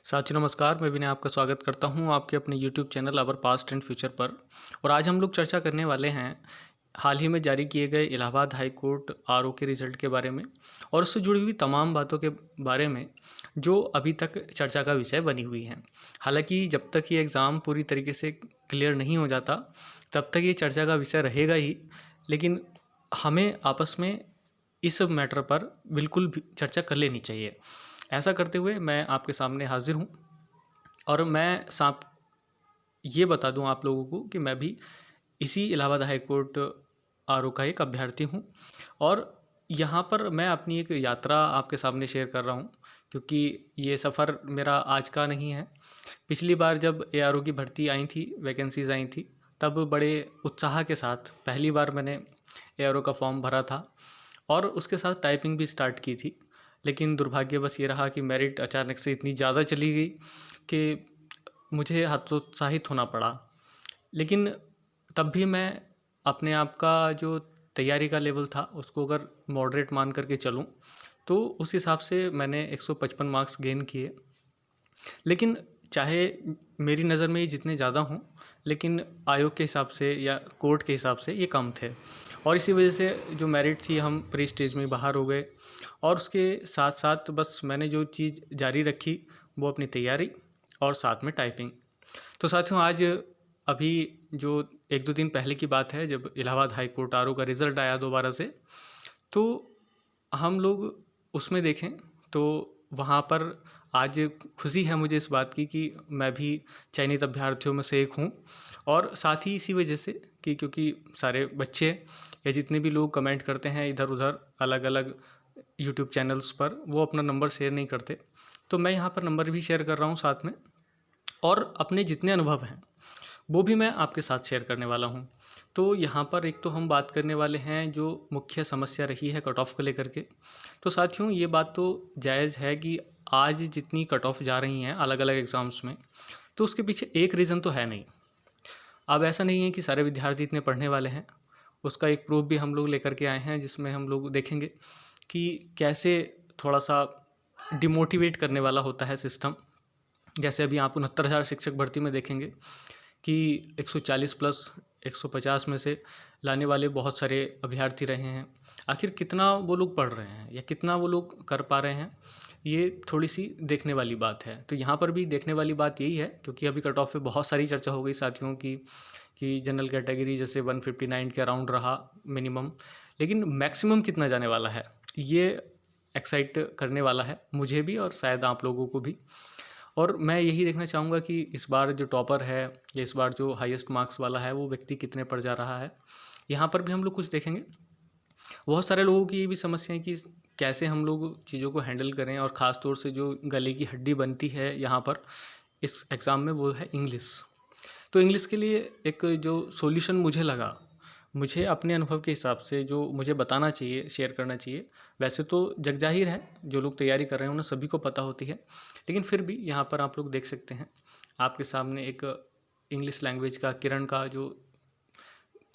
साथियों नमस्कार, मैं विनय आपका स्वागत करता हूं आपके अपने YouTube channel our past and future पर। और आज हम लोग चर्चा करने वाले हैं हाल ही में जारी किए गए इलाहाबाद हाई कोर्ट आरओ के रिज़ल्ट के बारे में और उससे जुड़ी हुई तमाम बातों के बारे में जो अभी तक चर्चा का विषय बनी हुई हैं। हालांकि जब तक ये एग्ज़ाम पूरी तरीके से क्लियर नहीं हो जाता तब तक ये चर्चा का विषय रहेगा ही, लेकिन हमें आपस में इस मैटर पर बिल्कुल भी चर्चा कर लेनी चाहिए। ऐसा करते हुए मैं आपके सामने हाजिर हूँ और मैं साफ ये बता दूँ आप लोगों को कि मैं भी इसी इलाहाबाद हाई कोर्ट आरओ का एक अभ्यर्थी हूँ और यहाँ पर मैं अपनी एक यात्रा आपके सामने शेयर कर रहा हूँ, क्योंकि ये सफ़र मेरा आज का नहीं है। पिछली बार जब एआरओ की भर्ती आई थी, वैकेंसीज़ आई थी, तब बड़े उत्साह के साथ पहली बार मैंने एआरओ का फॉर्म भरा था और उसके साथ टाइपिंग भी स्टार्ट की थी। लेकिन दुर्भाग्यवश ये रहा कि मेरिट अचानक से इतनी ज़्यादा चली गई कि मुझे हतोत्साहित होना पड़ा। लेकिन तब भी मैं अपने आप का जो तैयारी का लेवल था उसको अगर मॉडरेट मान करके चलूँ तो उस हिसाब से मैंने 155 मार्क्स गेन किए। लेकिन चाहे मेरी नज़र में ये जितने ज़्यादा हों, लेकिन आयोग के हिसाब से या कोर्ट के हिसाब से ये कम थे और इसी वजह से जो मेरिट थी हम प्री स्टेज में बाहर हो गए। और उसके साथ साथ बस मैंने जो चीज़ जारी रखी वो अपनी तैयारी और साथ में टाइपिंग। तो साथियों आज अभी जो एक दो दिन पहले की बात है, जब इलाहाबाद हाई कोर्ट आरओ का रिज़ल्ट आया दोबारा से, तो हम लोग उसमें देखें तो वहाँ पर आज खुशी है मुझे इस बात की कि मैं भी चयनित अभ्यर्थियों में से एक हूँ। और साथ ही इसी वजह से कि क्योंकि सारे बच्चे या जितने भी लोग कमेंट करते हैं इधर उधर अलग अलग यूट्यूब चैनल्स पर, वो अपना नंबर शेयर नहीं करते, तो मैं यहाँ पर नंबर भी शेयर कर रहा हूँ साथ में, और अपने जितने अनुभव हैं वो भी मैं आपके साथ शेयर करने वाला हूँ। तो यहाँ पर एक तो हम बात करने वाले हैं जो मुख्य समस्या रही है कट ऑफ को लेकर के। तो साथियों ये बात तो जायज़ है कि आज जितनी कट ऑफ जा रही हैं अलग अलग एग्ज़ाम्स में, तो उसके पीछे एक रीज़न तो है नहीं। अब ऐसा नहीं है कि सारे विद्यार्थी इतने पढ़ने वाले हैं। उसका एक प्रूफ भी हम लोग लेकर के आए हैं, जिसमें हम लोग देखेंगे कि कैसे थोड़ा सा डिमोटिवेट करने वाला होता है सिस्टम। जैसे अभी आप 69,000 शिक्षक भर्ती में देखेंगे कि 140 प्लस 150 में से लाने वाले बहुत सारे अभ्यर्थी रहे हैं। आखिर कितना वो लोग पढ़ रहे हैं या कितना वो लोग कर पा रहे हैं, ये थोड़ी सी देखने वाली बात है। तो यहाँ पर भी देखने वाली बात यही है, क्योंकि अभी कट ऑफ पे बहुत सारी चर्चा हो गई साथियों की कि जनरल कैटेगरी जैसे 159 के अराउंड रहा मिनिमम, लेकिन मैक्सिमम कितना जाने वाला है ये एक्साइट करने वाला है मुझे भी और शायद आप लोगों को भी। और मैं यही देखना चाहूँगा कि इस बार जो टॉपर है या इस बार जो हाईएस्ट मार्क्स वाला है वो व्यक्ति कितने पर जा रहा है। यहाँ पर भी हम लोग कुछ देखेंगे। बहुत सारे लोगों की ये भी समस्या है कि कैसे हम लोग चीज़ों को हैंडल करें, और ख़ास तौर से जो गले की हड्डी बनती है यहाँ पर इस एग्ज़ाम में वो है इंग्लिश। तो इंग्लिश के लिए एक जो सॉल्यूशन मुझे लगा, मुझे अपने अनुभव के हिसाब से जो मुझे बताना चाहिए, शेयर करना चाहिए, वैसे तो जगजाहिर है जो लोग तैयारी कर रहे हैं उन्हें सभी को पता होती है, लेकिन फिर भी यहाँ पर आप लोग देख सकते हैं आपके सामने एक इंग्लिश लैंग्वेज का किरण का जो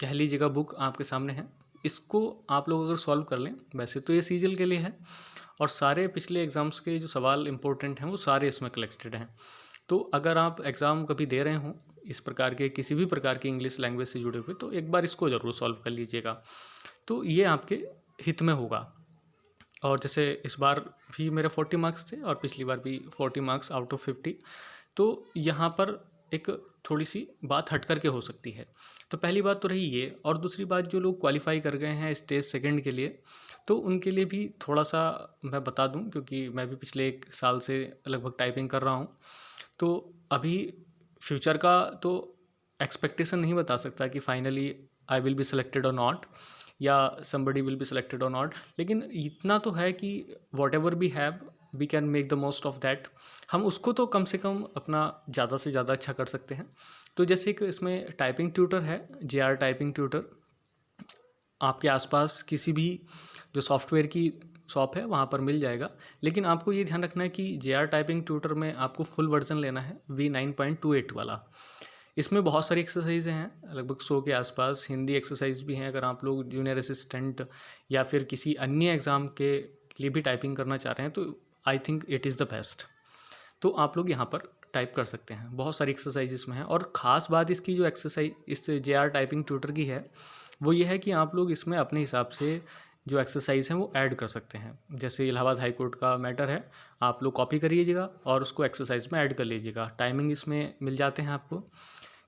कह लीजिएगा बुक आपके सामने है। इसको आप लोग अगर सॉल्व कर लें, वैसे तो ये सीजल के लिए है और सारे पिछले एग्ज़ाम्स के जो सवाल इंपॉर्टेंट हैं वो सारे इसमें कलेक्टेड हैं। तो अगर आप एग्ज़ाम कभी दे रहे हों इस प्रकार के किसी भी प्रकार की इंग्लिश लैंग्वेज से जुड़े हुए, तो एक बार इसको ज़रूर सॉल्व कर लीजिएगा, तो ये आपके हित में होगा। और जैसे इस बार भी मेरे 40 मार्क्स थे और पिछली बार भी 40 मार्क्स आउट ऑफ 50, तो यहाँ पर एक थोड़ी सी बात हट कर के हो सकती है। तो पहली बात तो रही ये, और दूसरी बात जो लोग क्वालिफाई कर गए हैं स्टेज सेकंड के लिए, तो उनके लिए भी थोड़ा सा मैं बता दूं, क्योंकि मैं भी पिछले 1 साल से लगभग टाइपिंग कर रहा हूं। तो अभी फ्यूचर का तो एक्सपेक्टेशन नहीं बता सकता कि finally I will be selected और नॉट, या समबडी विल बी सिलेक्टेड और नॉट, लेकिन इतना तो है कि whatever we have we can make the most of that. हम उसको तो कम से कम अपना ज़्यादा से ज़्यादा अच्छा कर सकते हैं। तो जैसे कि इसमें टाइपिंग ट्यूटर है, JR टाइपिंग ट्यूटर, आपके आसपास किसी भी जो सॉफ्टवेयर की शॉप है वहाँ पर मिल जाएगा। लेकिन आपको ये ध्यान रखना है कि JR टाइपिंग ट्यूटर में आपको फुल वर्जन लेना है V9.28 वाला। इसमें बहुत सारी एक्सरसाइजें हैं, लगभग 100 के आसपास हिंदी एक्सरसाइज भी हैं। अगर आप लोग जूनियर असिस्टेंट या फिर किसी अन्य एग्ज़ाम के लिए भी टाइपिंग करना चाह रहे हैं तो I think it is the best. तो आप लोग यहाँ पर टाइप कर सकते हैं। बहुत सारी एक्सरसाइज इसमें हैं, और ख़ास बात इसकी जो एक्सरसाइज इस JR टाइपिंग ट्यूटर की है वो ये है कि आप लोग इसमें अपने हिसाब से जो एक्सरसाइज हैं वो ऐड कर सकते हैं। जैसे इलाहाबाद हाई कोर्ट का मैटर है, आप लोग कॉपी करिएगा और उसको एक्सरसाइज में ऐड कर लीजिएगा। टाइमिंग इसमें मिल जाते हैं आपको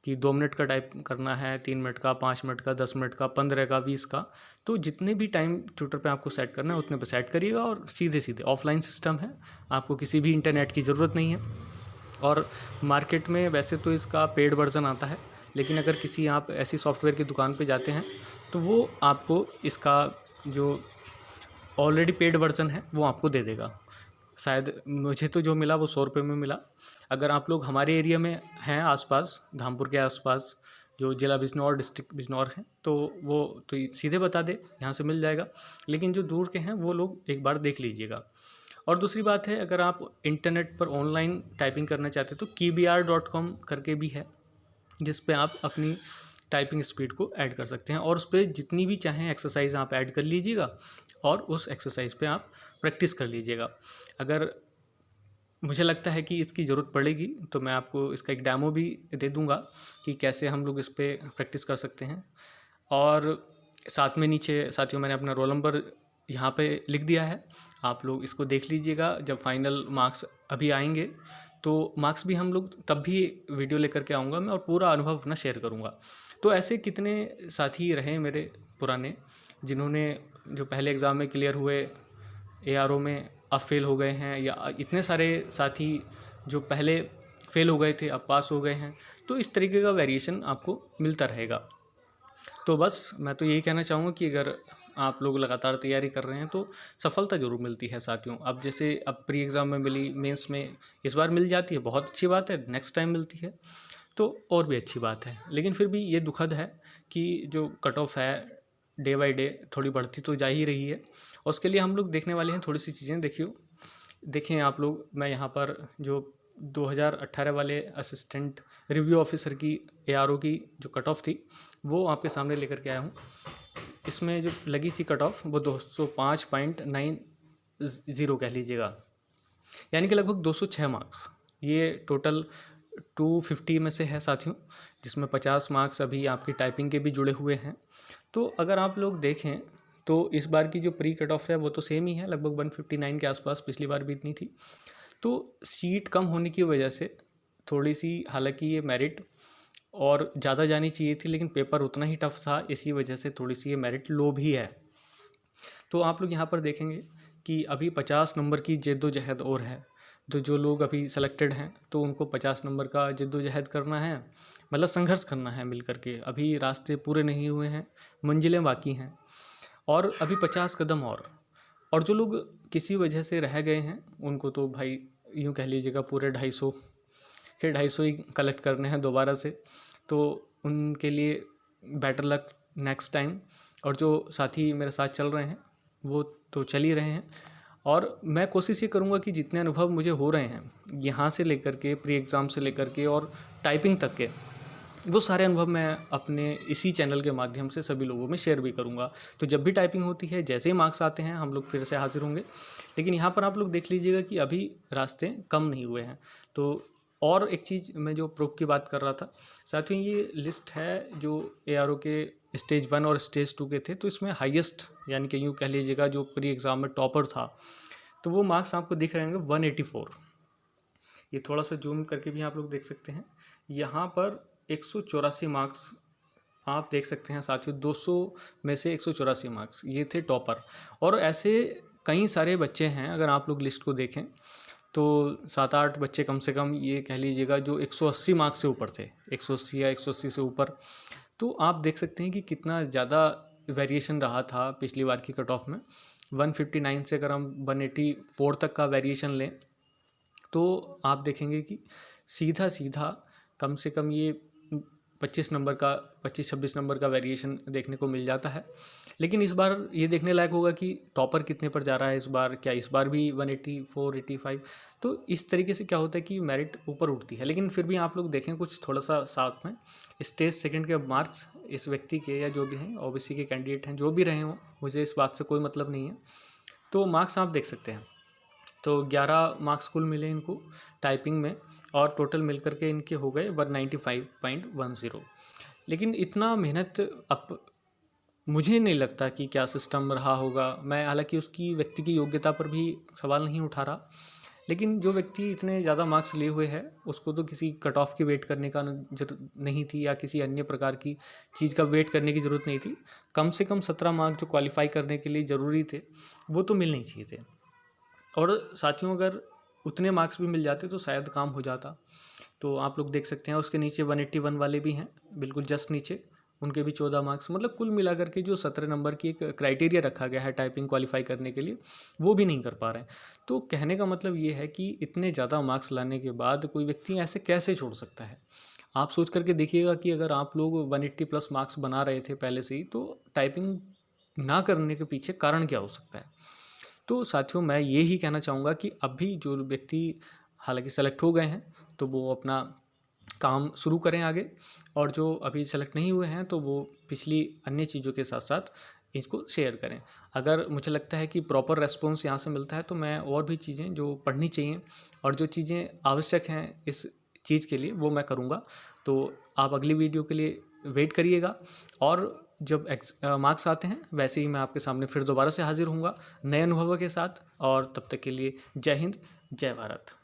कि 2 मिनट का टाइप करना है, 3 मिनट का, 5 मिनट का, 10 मिनट का, 15 का, 20 का। तो जितने भी टाइम ट्यूटर पे आपको सेट करना है उतने पे सेट करिएगा, और सीधे सीधे ऑफलाइन सिस्टम है, आपको किसी भी इंटरनेट की ज़रूरत नहीं है। और मार्केट में वैसे तो इसका पेड वर्ज़न आता है, लेकिन अगर किसी आप ऐसी सॉफ्टवेयर की दुकान पे जाते हैं तो वो आपको इसका जो ऑलरेडी पेड वर्ज़न है वो आपको दे देगा। शायद मुझे तो जो मिला वो 100 रुपये में मिला। अगर आप लोग हमारे एरिया में हैं आसपास, धामपुर के आसपास, जो ज़िला बिजनौर, डिस्ट्रिक्ट बिजनौर है, तो वो तो सीधे बता दे यहाँ से मिल जाएगा। लेकिन जो दूर के हैं वो लोग एक बार देख लीजिएगा। और दूसरी बात है, अगर आप इंटरनेट पर ऑनलाइन टाइपिंग करना चाहते हैं तो kbr.com करके भी है, जिस पे आप अपनी टाइपिंग स्पीड को ऐड कर सकते हैं, और उस पर जितनी भी चाहें एक्सरसाइज आप ऐड कर लीजिएगा और उस एक्सरसाइज पे आप प्रैक्टिस कर लीजिएगा। अगर मुझे लगता है कि इसकी ज़रूरत पड़ेगी तो मैं आपको इसका एक डेमो भी दे दूंगा कि कैसे हम लोग इस पर प्रैक्टिस कर सकते हैं। और साथ में नीचे साथियों मैंने अपना रोल नंबर यहाँ पे लिख दिया है, आप लोग इसको देख लीजिएगा। जब फाइनल मार्क्स अभी आएंगे तो मार्क्स भी हम लोग तब भी वीडियो लेकर के आऊँगा मैं, और पूरा अनुभव अपना शेयर करूँगा। तो ऐसे कितने साथी रहे मेरे पुराने जिन्होंने जो पहले एग्ज़ाम में क्लियर हुए, ARO में अब फेल हो गए हैं, या इतने सारे साथी जो पहले फेल हो गए थे अब पास हो गए हैं। तो इस तरीके का वेरिएशन आपको मिलता रहेगा। तो बस मैं तो यही कहना चाहूँगा कि अगर आप लोग लगातार तैयारी कर रहे हैं तो सफलता ज़रूर मिलती है साथियों। अब जैसे अब प्री एग्ज़ाम में मिली, मेंस में इस बार मिल जाती है, बहुत अच्छी बात है। नेक्स्ट टाइम मिलती है तो और भी अच्छी बात है। लेकिन फिर भी ये दुखद है कि जो कट ऑफ है डे बाई डे थोड़ी बढ़ती तो जा ही रही है, और उसके लिए हम लोग देखने वाले हैं थोड़ी सी चीज़ें। देखें आप लोग, मैं यहाँ पर जो 2018 वाले असिस्टेंट रिव्यू ऑफिसर की ARO की जो कट ऑफ थी वो आपके सामने लेकर के आया हूँ। इसमें जो लगी थी कट ऑफ वो 205.90 कह लीजिएगा, यानी कि लगभग 206 मार्क्स। ये टोटल 250 में से है साथियों, जिसमें 50 मार्क्स अभी आपकी टाइपिंग के भी जुड़े हुए हैं। तो अगर आप लोग देखें तो इस बार की जो प्री कट ऑफ है वो तो सेम ही है, लगभग 159 के आसपास, पिछली बार भी इतनी थी। तो सीट कम होने की वजह से थोड़ी सी, हालांकि ये मेरिट और ज़्यादा जानी चाहिए थी, लेकिन पेपर उतना ही टफ था, इसी वजह से थोड़ी सी ये मेरिट लो भी है। तो आप लोग यहाँ पर देखेंगे कि अभी 50 नंबर की जद्दोजहद और है। तो जो लोग अभी सेलेक्टेड हैं तो उनको 50 नंबर का जद्दोजहद करना है, मतलब संघर्ष करना है मिल करके। अभी रास्ते पूरे नहीं हुए हैं, मंजिलें बाकी हैं, और अभी 50 कदम और जो लोग किसी वजह से रह गए हैं उनको तो भाई यूँ कह लीजिएगा पूरे 250 ही कलेक्ट करने हैं दोबारा से। तो उनके लिए बेटर लक नेक्स्ट टाइम। और जो साथी मेरे साथ चल रहे हैं वो तो चल ही रहे हैं, और मैं कोशिश ये करूँगा कि जितने अनुभव मुझे हो रहे हैं यहाँ से लेकर के, प्री एग्ज़ाम से लेकर के और टाइपिंग तक के, वो सारे अनुभव मैं अपने इसी चैनल के माध्यम से सभी लोगों में शेयर भी करूँगा। तो जब भी टाइपिंग होती है, जैसे ही मार्क्स आते हैं, हम लोग फिर से हाजिर होंगे। लेकिन यहाँ पर आप लोग देख लीजिएगा कि अभी रास्ते कम नहीं हुए हैं। तो और एक चीज़ मैं जो प्रूफ की बात कर रहा था साथियों, ये लिस्ट है जो ARO के स्टेज 1 और स्टेज 2 के थे। तो इसमें हाईएस्ट, यानी कि यूँ कह लीजिएगा जो प्री एग्ज़ाम में टॉपर था, तो वो मार्क्स आपको दिख रहे होंगे 184। ये थोड़ा सा जूम करके भी आप लोग देख सकते हैं। यहाँ पर 184 मार्क्स आप देख सकते हैं साथियों। 200 में से 184 मार्क्स, ये थे टॉपर। और ऐसे कई सारे बच्चे हैं, अगर आप लोग लिस्ट को देखें तो 7-8 बच्चे कम से कम ये कह लीजिएगा जो 180 मार्क्स से ऊपर थे, 180 या 180 से ऊपर। तो आप देख सकते हैं कि कितना ज़्यादा वेरिएशन रहा था पिछली बार की कट ऑफ में। 159 से अगर हम 184 तक का वेरिएशन लें तो आप देखेंगे कि सीधा सीधा कम से कम ये 25 नंबर का, 25-26 नंबर का वेरिएशन देखने को मिल जाता है। लेकिन इस बार ये देखने लायक होगा कि टॉपर कितने पर जा रहा है इस बार। क्या इस बार भी 184, 85? तो इस तरीके से क्या होता है कि मेरिट ऊपर उठती है। लेकिन फिर भी आप लोग देखें कुछ थोड़ा सा साथ में, स्टेज सेकंड के मार्क्स इस व्यक्ति के या जो भी हैं OBC के कैंडिडेट हैं, जो भी रहे हों, मुझे इस बात से कोई मतलब नहीं है। तो मार्क्स आप देख सकते हैं तो 11 मार्क्स कुल मिले इनको टाइपिंग में, और टोटल मिल करके इनके हो गए 195.10। लेकिन इतना मेहनत अब मुझे नहीं लगता कि क्या सिस्टम रहा होगा। मैं हालांकि उसकी व्यक्ति की योग्यता पर भी सवाल नहीं उठा रहा, लेकिन जो व्यक्ति इतने ज़्यादा मार्क्स लिए हुए है उसको तो किसी कट ऑफ की वेट करने का जरूरत नहीं थी, या किसी अन्य प्रकार की चीज़ का वेट करने की ज़रूरत नहीं थी। कम से कम 17 मार्क्स जो क्वालिफाई करने के लिए ज़रूरी थे वो तो मिलने ही चाहिए थे। और साथियों, अगर उतने मार्क्स भी मिल जाते तो शायद काम हो जाता। तो आप लोग देख सकते हैं उसके नीचे 181 वाले भी हैं, बिल्कुल जस्ट नीचे, उनके भी 14 मार्क्स। मतलब कुल मिलाकर के जो 17 नंबर की एक क्राइटेरिया रखा गया है टाइपिंग क्वालिफाई करने के लिए, वो भी नहीं कर पा रहे हैं। तो कहने का मतलब ये है कि इतने ज़्यादा मार्क्स लाने के बाद कोई व्यक्ति ऐसे कैसे छोड़ सकता है। आप सोच करके देखिएगा कि अगर आप लोग 180 प्लस मार्क्स बना रहे थे पहले से ही, तो टाइपिंग ना करने के पीछे कारण क्या हो सकता है। तो साथियों, मैं ये ही कहना चाहूँगा कि अभी जो व्यक्ति हालांकि सेलेक्ट हो गए हैं तो वो अपना काम शुरू करें आगे, और जो अभी सेलेक्ट नहीं हुए हैं तो वो पिछली अन्य चीज़ों के साथ साथ इसको शेयर करें। अगर मुझे लगता है कि प्रॉपर रेस्पॉन्स यहाँ से मिलता है तो मैं और भी चीज़ें जो पढ़नी चाहिए और जो चीज़ें आवश्यक हैं इस चीज़ के लिए वो मैं करूँगा। तो आप अगली वीडियो के लिए वेट करिएगा, और जब मार्क्स आते हैं वैसे ही मैं आपके सामने फिर दोबारा से हाजिर होऊंगा नए अनुभवों के साथ। और तब तक के लिए जय हिंद, जय भारत।